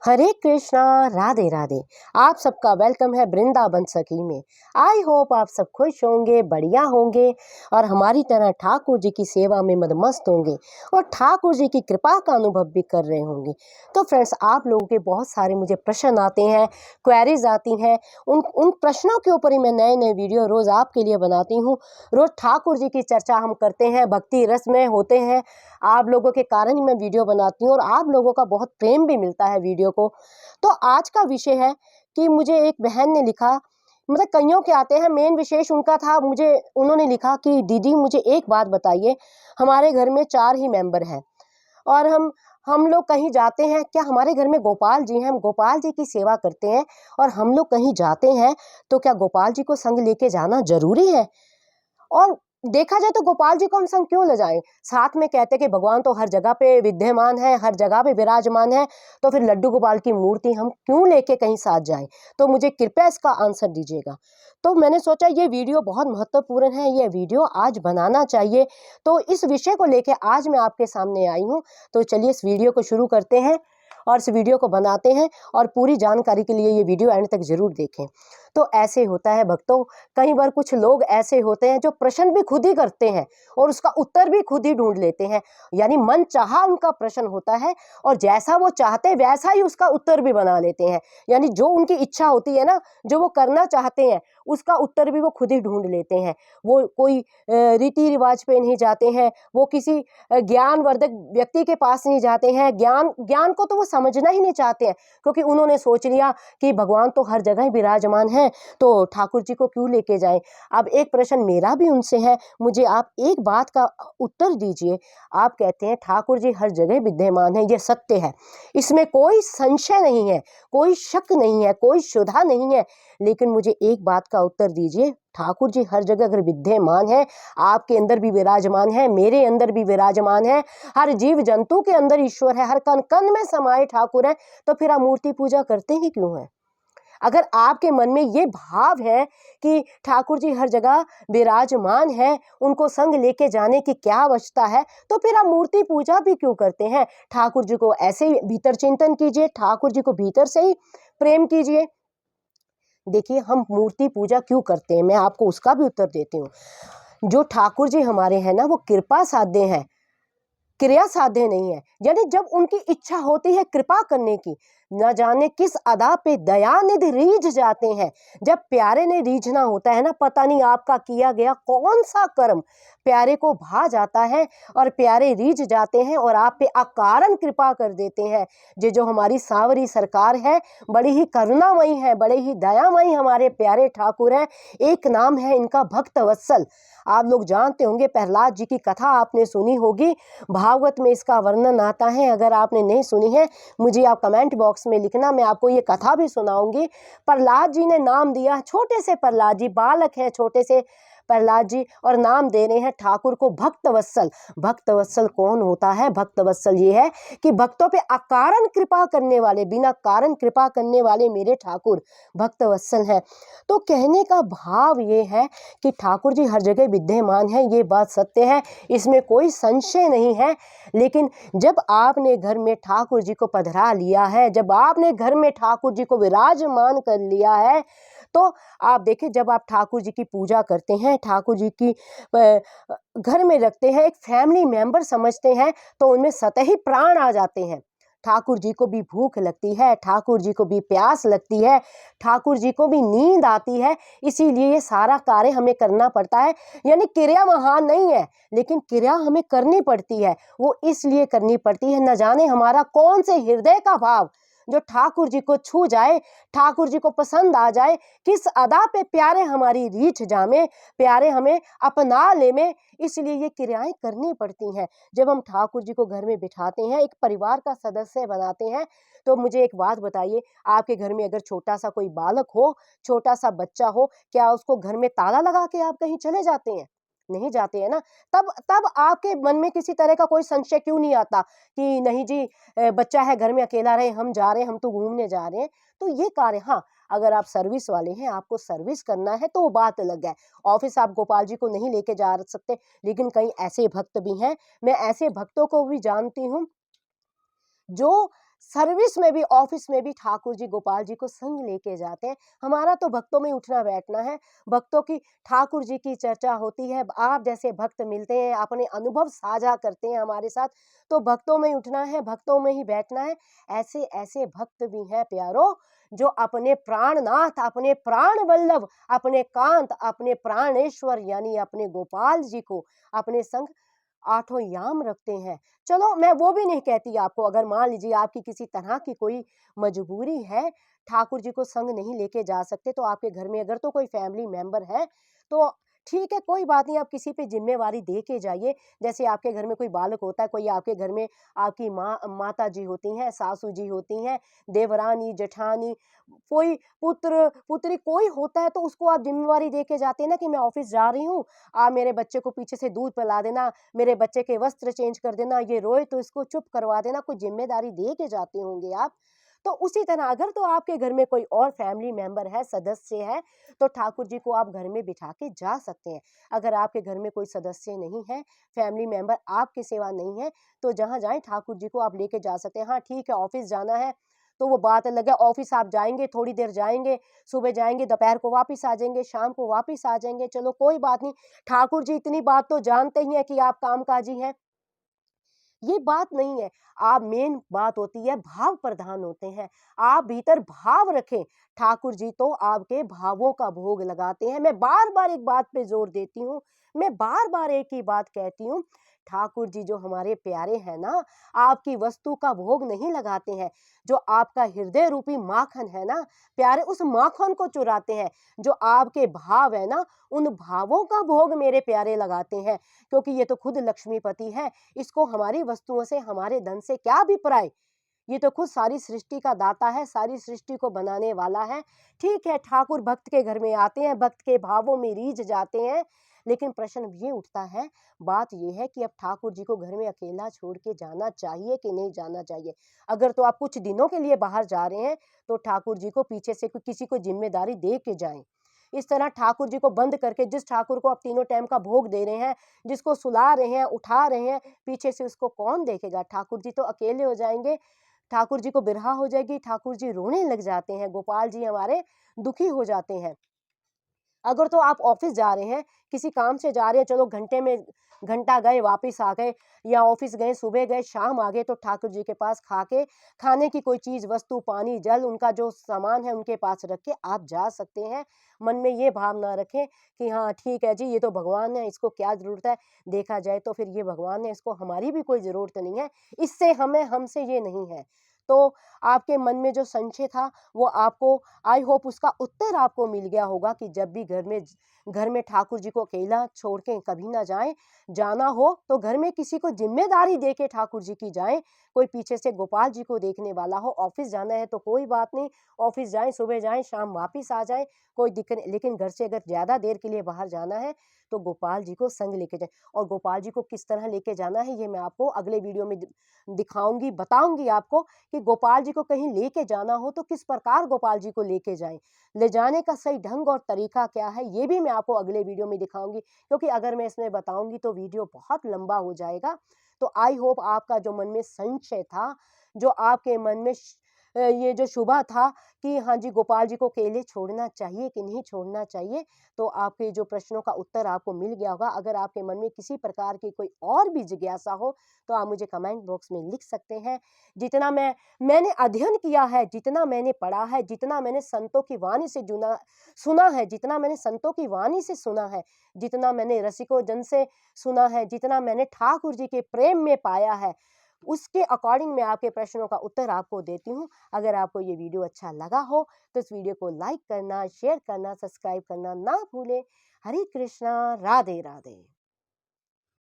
हरे कृष्णा, राधे राधे। आप सबका वेलकम है वृंदावन सखी में। आई होप आप सब खुश होंगे, बढ़िया होंगे और हमारी तरह ठाकुर जी की सेवा में मदमस्त होंगे और ठाकुर जी की कृपा का अनुभव भी कर रहे होंगे। तो फ्रेंड्स, आप लोगों के बहुत सारे मुझे प्रश्न आते हैं, क्वेरीज आती हैं। उन प्रश्नों के ऊपर ही मैं नए नए वीडियो रोज़ आपके लिए बनाती हूँ। रोज़ ठाकुर जी की चर्चा हम करते हैं, भक्ति रस में होते हैं। आप लोगों के कारण ही मैं वीडियो बनाती हूँ और आप लोगों का बहुत प्रेम भी मिलता है वीडियो को। तो आज का विषय है कि मुझे एक बहन ने लिखा, मतलब कईयों के आते हैं, मेन विशेष उनका था। उन्होंने लिखा कि दीदी मुझे एक बात बताइए, हमारे घर में 4 ही मेंबर हैं और हम लोग कहीं जाते हैं, क्या हमारे घर में गोपाल जी हैं, हम गोपाल जी की सेवा करते हैं और हम लोग कहीं जाते हैं तो क्या गोपाल जी को संग लेके जाना जरूरी है? और देखा जाए तो गोपाल जी को हम संग क्यों ले जाएं? साथ में कहते कि भगवान तो हर जगह पे विद्यमान है, हर जगह पे विराजमान है, तो फिर लड्डू गोपाल की मूर्ति हम क्यों लेके कहीं साथ जाएं? तो मुझे कृपया इसका आंसर दीजिएगा। तो मैंने सोचा ये वीडियो बहुत महत्वपूर्ण है, ये वीडियो आज बनाना चाहिए। तो इस विषय को लेके आज मैं आपके सामने आई हूँ। तो चलिए इस वीडियो को शुरू करते हैं और इस वीडियो को बनाते हैं और पूरी जानकारी के लिए ये वीडियो एंड तक जरूर देखें। तो ऐसे होता है भक्तों, कई बार कुछ लोग ऐसे होते हैं जो प्रश्न भी खुद ही करते हैं और उसका उत्तर भी खुद ही ढूंढ लेते हैं। यानी मन चाहा उनका प्रश्न होता है और जैसा वो चाहते वैसा ही उसका उत्तर भी बना लेते हैं। यानी जो उनकी इच्छा होती है ना, जो वो करना चाहते हैं, उसका उत्तर भी वो खुद ही ढूंढ लेते हैं। वो कोई रीति रिवाज पे नहीं जाते हैं, वो किसी ज्ञानवर्धक व्यक्ति के पास नहीं जाते हैं। ज्ञान को तो वो समझना ही नहीं चाहते हैं, क्योंकि उन्होंने सोच लिया कि भगवान तो हर जगह ही विराजमान है, तो ठाकुर जी को क्यों लेके जाएं। अब एक प्रश्न मेरा भी उनसे है, मुझे आप एक बात का उत्तर दीजिए। आप कहते हैं ठाकुर जी हर जगह विद्यमान है, ये सत्य है, इसमें कोई संशय नहीं है, कोई शक नहीं है, कोई शुदा नहीं है। लेकिन मुझे एक बात का उत्तर दीजिए, ठाकुर जी हर जगह अगर विद्यमान है, आपके अंदर भी विराजमान है, मेरे अंदर भी विराजमान है, हर जीव जंतु के अंदर ईश्वर है, हर कण कण में समाये ठाकुर है, तो फिर आप मूर्ति पूजा करते ही क्यों हैं? अगर आपके मन में ये भाव है कि ठाकुर जी हर जगह विराजमान है, उनको संग लेके जाने की क्या आवश्यकता है, तो फिर आप मूर्ति पूजा भी क्यों करते हैं? ठाकुर जी को ऐसे ही भीतर चिंतन कीजिए, ठाकुर जी को भीतर से ही प्रेम कीजिए। देखिए, हम मूर्ति पूजा क्यों करते हैं, मैं आपको उसका भी उत्तर देती हूँ। जो ठाकुर जी हमारे हैं ना, वो कृपा साध्य हैं, क्रिया साध्य नहीं है। यानी जब उनकी इच्छा होती है कृपा करने की, न जाने किस अदा पे दयानिधि रीझ जाते हैं। जब प्यारे ने रीझना होता है ना, पता नहीं आपका किया गया कौन सा कर्म प्यारे को भा जाता है और प्यारे रीझ जाते हैं और आप पे अकारण कृपा कर देते हैं। ये जो हमारी सांवरी सरकार है, बड़ी ही करुणामयी है, बड़े ही दयामयी हमारे प्यारे ठाकुर हैं। एक नाम है इनका भक्त वत्सल। आप लोग जानते होंगे, प्रहलाद जी की कथा आपने सुनी होगी, भागवत में इसका वर्णन आता है। अगर आपने नहीं सुनी है, मुझे आप कमेंट बॉक्स में लिखना, मैं आपको ये कथा भी सुनाऊंगी। प्रहलाद जी ने नाम दिया, छोटे से प्रहलाद जी, बालक हैं छोटे से प्रहलाद जी, और नाम दे रहे हैं ठाकुर को भक्त वत्सल। भक्त वत्सल कौन होता है? भक्त वत्सल ये है कि भक्तों पे अकारण कृपा करने वाले, बिना कारण कृपा करने वाले मेरे ठाकुर भक्त वत्सल हैं। तो कहने का भाव ये है कि ठाकुर जी हर जगह विद्यमान है, ये बात सत्य है, इसमें कोई संशय नहीं है। लेकिन जब आपने घर में ठाकुर जी को पधरा लिया है, जब आपने घर में ठाकुर जी को विराजमान कर लिया है, तो आप देखिए, जब आप ठाकुर जी की पूजा करते हैं, ठाकुर जी की घर में रखते हैं, एक फैमिली मेंबर समझते हैं, तो उनमें सतही प्राण आ जाते हैं। ठाकुर जी को भी भूख लगती है, ठाकुर जी को भी प्यास लगती है, ठाकुर जी को भी नींद आती है। इसीलिए ये सारा कार्य हमें करना पड़ता है। यानी क्रिया महान नहीं है, लेकिन क्रिया हमें करनी पड़ती है। वो इसलिए करनी पड़ती है, न जाने हमारा कौन से हृदय का भाव जो ठाकुर जी को छू जाए, ठाकुर जी को पसंद आ जाए, किस अदा पे प्यारे हमारी रीछ जामे, प्यारे हमें अपना ले में। इसलिए ये क्रियाएं करनी पड़ती हैं। जब हम ठाकुर जी को घर में बिठाते हैं, एक परिवार का सदस्य बनाते हैं, तो मुझे एक बात बताइए, आपके घर में अगर छोटा सा कोई बालक हो, छोटा सा बच्चा हो, क्या उसको घर में ताला लगा के आप कहीं चले जाते हैं? नहीं जाते हैं ना। तब तब आपके मन में किसी तरह का कोई संशय क्यों नहीं आता कि नहीं जी, बच्चा है घर में, अकेला रहे, हम जा रहे हैं, हम तो घूमने जा रहे हैं। तो ये कार्य, हाँ, अगर आप सर्विस वाले हैं, आपको सर्विस करना है, तो वो बात अलग है। ऑफिस आप गोपाल जी को नहीं लेके जा सकते, लेकिन कई ऐसे भक्त भी हैं, मैं ऐसे भक्तों को भी जानती हूँ जो सर्विस में भी, ऑफिस में भी ठाकुर जी गोपाल जी को संग लेके जाते हैं। हमारा तो भक्तों में उठना बैठना है, भक्तों की ठाकुर जी की चर्चा होती है, आप जैसे भक्त मिलते हैं, अपने अनुभव साझा करते हैं हमारे साथ, तो भक्तों में उठना है, भक्तों में ही बैठना है। ऐसे ऐसे भक्त भी हैं प्यारो, जो अपने प्राणनाथ, अपने प्राण वल्लभ, अपने कांत, अपने प्राणेश्वर यानी अपने गोपाल जी को अपने संग आठों याम रखते हैं। चलो मैं वो भी नहीं कहती आपको, अगर मान लीजिए आपकी किसी तरह की कोई मजबूरी है, ठाकुर जी को संग नहीं लेके जा सकते, तो आपके घर में अगर तो कोई फैमिली मेंबर है, तो ठीक है, कोई बात नहीं, आप किसी पे ज़िम्मेवारी दे के जाइए। जैसे आपके घर में कोई बालक होता है, कोई आपके घर में आपकी माता जी होती हैं, सासू जी होती हैं, देवरानी, जेठानी, कोई पुत्र, पुत्री कोई होता है, तो उसको आप ज़िम्मेवारी दे के जाते हैं ना कि मैं ऑफ़िस जा रही हूँ, आप मेरे बच्चे को पीछे से दूध पिला देना, मेरे बच्चे के वस्त्र चेंज कर देना, ये रोए तो इसको चुप करवा देना, कोई ज़िम्मेदारी दे के जाते होंगे आप। तो उसी तरह अगर तो आपके घर में कोई और फैमिली मेंबर है, सदस्य है, तो ठाकुर जी को आप घर में बिठा के जा सकते हैं। अगर आपके घर में कोई सदस्य नहीं है, फैमिली मेंबर आपकी सेवा नहीं है, तो जहाँ जाएँ ठाकुर जी को आप लेके जा सकते हैं। हाँ, ठीक है, ऑफ़िस जाना है, तो वो बात अलग है, ऑफ़िस आप जाएँगे, थोड़ी देर जाएँगे, सुबह जाएँगे, दोपहर को वापिस आ जाएँगे, शाम को वापिस आ जाएँगे, चलो कोई बात नहीं। ठाकुर जी इतनी बात तो जानते ही हैं कि आप कामकाजी हैं। ये बात नहीं है। आप मेन बात होती है भाव प्रधान होते हैं। आप भीतर भाव रखें, ठाकुर जी तो आपके भावों का भोग लगाते हैं। मैं बार-बार एक बात पे ज़ोर देती हूँ, मैं बार-बार एक ही बात कहती हूँ, ठाकुर जी जो हमारे प्यारे हैं ना, आपकी वस्तु का भोग नहीं लगाते हैं। जो आपका हृदय रूपी माखन है ना, प्यारे उस माखन को चुराते हैं। जो आपके भाव है ना, उन भावों का भोग मेरे प्यारे लगाते हैं, क्योंकि ये तो खुद लक्ष्मीपति है। इसको हमारी वस्तुओं से, हमारे धन से क्या अभिप्राय? ये तो खुद सारी सृष्टि का दाता है, सारी सृष्टि को बनाने वाला है। ठीक है, ठाकुर भक्त के घर में आते हैं, भक्त के भावों में रीझ जाते हैं, लेकिन प्रश्न ये उठता है, बात ये है कि अब ठाकुर जी को घर में अकेला छोड़ के जाना चाहिए कि नहीं जाना चाहिए? अगर तो आप कुछ दिनों के लिए बाहर जा रहे हैं, तो ठाकुर जी को पीछे से किसी को ज़िम्मेदारी दे के जाएँ। इस तरह ठाकुर जी को बंद करके, जिस ठाकुर को आप तीनों टाइम का भोग दे रहे हैं, जिसको सुला रहे हैं, उठा रहे हैं, पीछे से उसको कौन देखेगा? ठाकुर जी तो अकेले हो जाएँगे, ठाकुर जी को बिरहा हो जाएगी, ठाकुर जी रोने लग जाते हैं, गोपाल जी हमारे दुखी हो जाते हैं। अगर तो आप ऑफिस जा रहे हैं, किसी काम से जा रहे हैं, चलो घंटे में घंटा गए, वापिस आ गए, या ऑफिस गए, सुबह गए, शाम आ गए, तो ठाकुर जी के पास खाने की कोई चीज़, वस्तु, पानी, जल, उनका जो सामान है उनके पास रख के आप जा सकते हैं। मन में ये भाव ना रखें कि हाँ, ठीक है जी, ये तो भगवान है, इसको क्या ज़रूरत है? देखा जाए तो फिर ये भगवान है, इसको हमारी भी कोई ज़रूरत नहीं है, इससे हमें, हमसे ये नहीं है। तो आपके मन में जो संशय था, वो आपको, आई होप उसका उत्तर आपको मिल गया होगा कि जब भी घर में ठाकुर जी को अकेला छोड़ के कभी ना जाएँ। जाना हो तो घर में किसी को ज़िम्मेदारी दे के ठाकुर जी की जाएँ, कोई पीछे से गोपाल जी को देखने वाला हो। ऑफ़िस जाना है तो कोई बात नहीं, ऑफ़िस जाएँ, सुबह जाएँ, शाम वापिस आ जाएँ, कोई दिक्कत नहीं। लेकिन घर से अगर ज़्यादा देर के लिए बाहर जाना है, तो गोपाल जी को संग लेके जाएँ, और गोपाल जी को किस तरह लेके जाना है, ये मैं आपको अगले वीडियो में दिखाऊँगी, बताऊँगी आपको कि गोपाल जी को कहीं लेके जाना हो तो किस प्रकार गोपाल जी को लेके जाएँ। ले जाने का सही ढंग और तरीका क्या है, ये भी मैं आपको अगले वीडियो में दिखाऊँगी, क्योंकि अगर मैं इसमें बताऊँगी तो वीडियो बहुत लंबा हो जाएगा। तो आई होप आपका जो मन में संशय था, जो आपके मन में ये जो शुबा था कि हाँ जी, गोपाल जी को अकेले छोड़ना चाहिए कि नहीं छोड़ना चाहिए, तो आपके जो प्रश्नों का उत्तर आपको मिल गया होगा। अगर आपके मन में किसी प्रकार की कोई और भी जिज्ञासा हो, तो आप मुझे कमेंट बॉक्स में लिख सकते हैं। जितना मैंने अध्ययन किया है, जितना मैंने पढ़ा है, जितना मैंने संतों की वाणी से सुना है, जितना मैंने संतों की वाणी से सुना है, जितना मैंने रसिकों जन से सुना है, जितना मैंने ठाकुर जी के प्रेम में पाया है, उसके अकॉर्डिंग मैं आपके प्रश्नों का उत्तर आपको देती हूँ। अगर आपको ये वीडियो अच्छा लगा हो, तो इस वीडियो को लाइक करना, शेयर करना, सब्सक्राइब करना ना भूलें। हरे कृष्णा, राधे राधे।